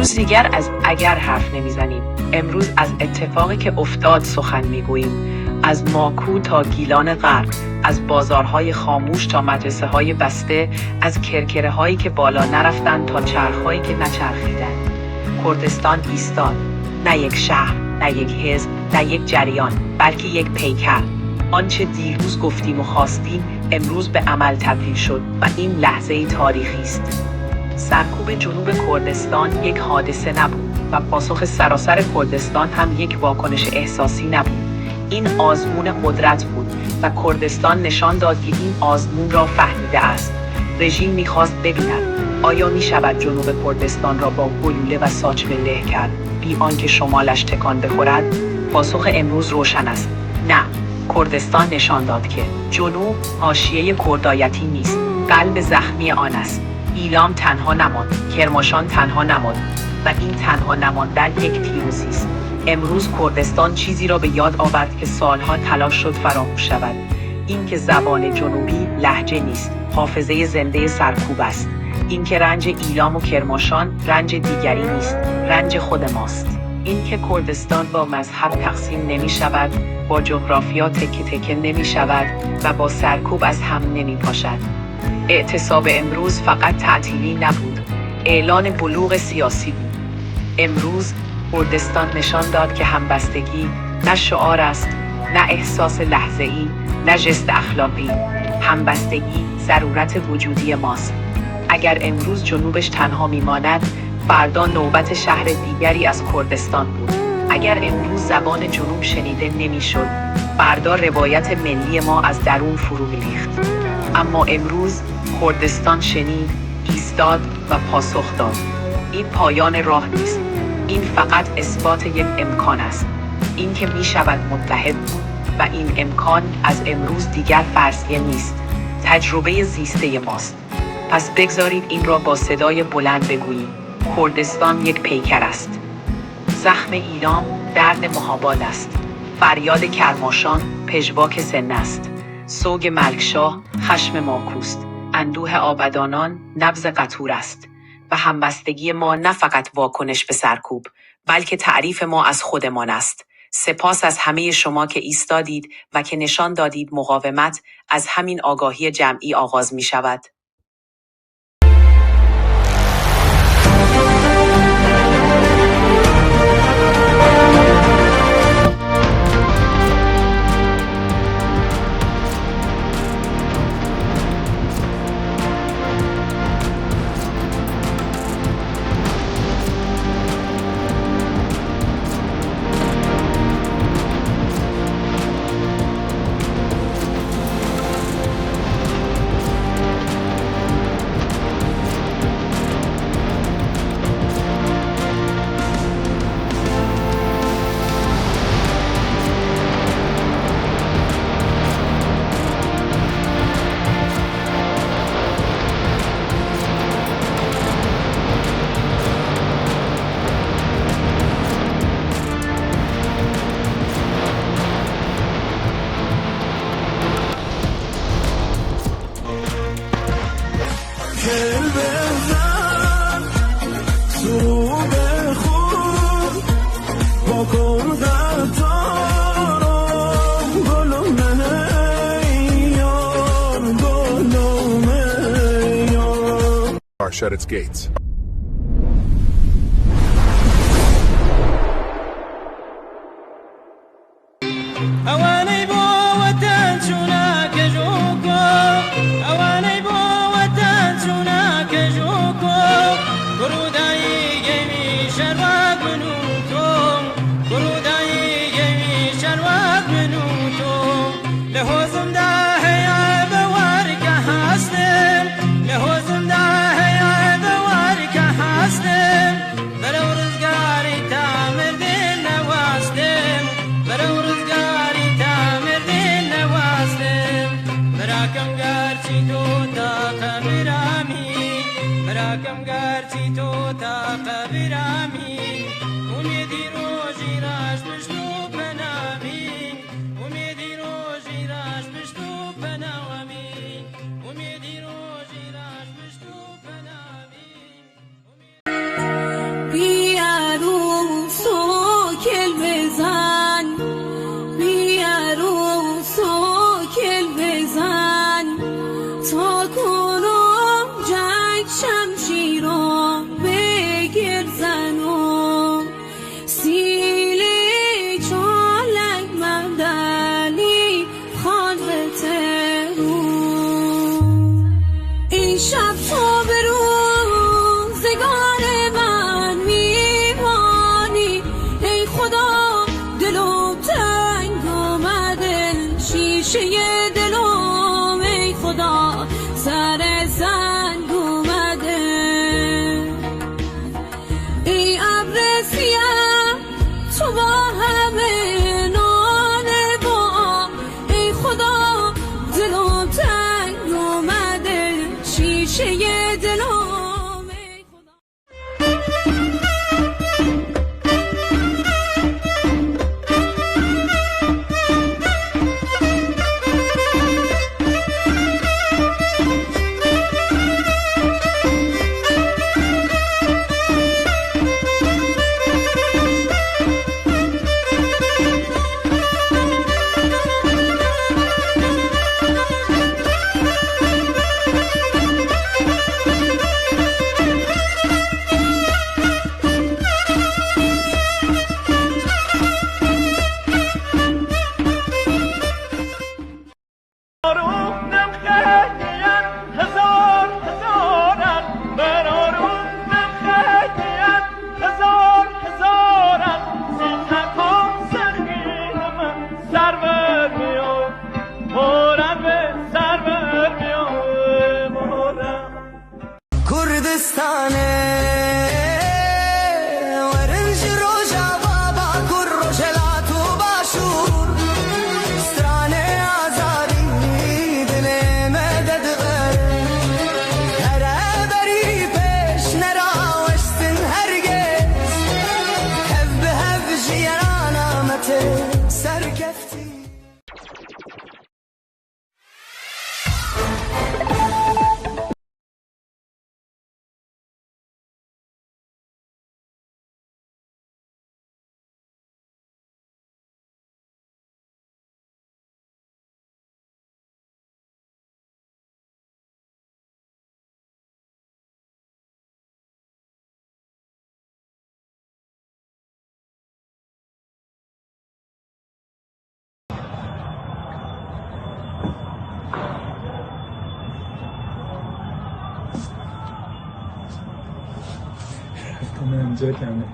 امروز دیگر از اگر حرف نمیزنیم. امروز از اتفاقی که افتاد سخن میگوییم. از ماکو تا گیلان غرب، از بازارهای خاموش تا مدرسه های بسته، از کرکره هایی که بالا نرفتند تا چرخ هایی که نچرخیدند. کردستان ایستاد، نه یک شهر، نه یک حزب، نه یک جریان، بلکه یک پیکر. آنچه دیروز گفتیم و خواستیم امروز به عمل تبدیل شد و این لحظه تاریخی است. سرکوب جنوب کردستان یک حادثه نبود و پاسخ سراسر کردستان هم یک واکنش احساسی نبود. این آزمون قدرت بود و کردستان نشان داد که این آزمون را فهمیده است. رژیم می‌خواست ببیند آیا می‌شود جنوب کردستان را با گلوله و ساچمه له کرد بی آنکه شمالش تکان بخورد؟ پاسخ امروز روشن است. نه. کردستان نشان داد که جنوب حاشیه کردایتی نیست، قلب زخمی آن است. ایلام تنها نماند، کرماشان تنها نماند و این تنها نماندن یک پیروزی است. امروز کردستان چیزی را به یاد آورد که سالها تلاش شد فراموش شود. این که زبان جنوبی لهجه نیست، حافظه زنده سرکوب است. این که رنج ایلام و کرماشان رنج دیگری نیست، رنج خود ماست. این که کردستان با مذهب تقسیم نمی شود، با جغرافیا تکه تکه نمی شود و با سرکوب از هم نمی پاشد. اعتصاب امروز فقط تعطیلی نبود، اعلان بلوغ سیاسی بود. امروز کردستان نشان داد که همبستگی نه شعار است، نه احساس لحظه‌ای، نه ژست اخلاقی. همبستگی ضرورت وجودی ماست. اگر امروز جنوبش تنها میماند، فردا نوبت شهر دیگری از کردستان بود. اگر امروز زبان جنوب شنیده نمیشد، فردا روایت ملی ما از درون فرو می‌ریخت. اما امروز کردستان شنید، ایستاد و پاسخ داد. این پایان راه نیست. این فقط اثبات یک امکان است. این که می شود متحد بود و این امکان از امروز دیگر فرضیه نیست. تجربه زیسته ماست. پس بگذارید این را با صدای بلند بگوییم. کردستان یک پیکر است. زخم ایلام درد محاباد است. فریاد کرماشان پژواک سن است. سوگ ملکشاه خشم ماکوست. اندوه آبدانان نبض قطور است. و همبستگی ما نه فقط واکنش به سرکوب، بلکه تعریف ما از خودمان است. سپاس از همه شما که ایستادید و که نشان دادید مقاومت از همین آگاهی جمعی آغاز می شود. Shut its gates. Be Kurdistane Varınç roja baba kur rojelat u bashur Strane azadi dile meded ver Hera beri pesh nera washtin hergez Hev behev jiyarana mate serkefti Tamam, canım.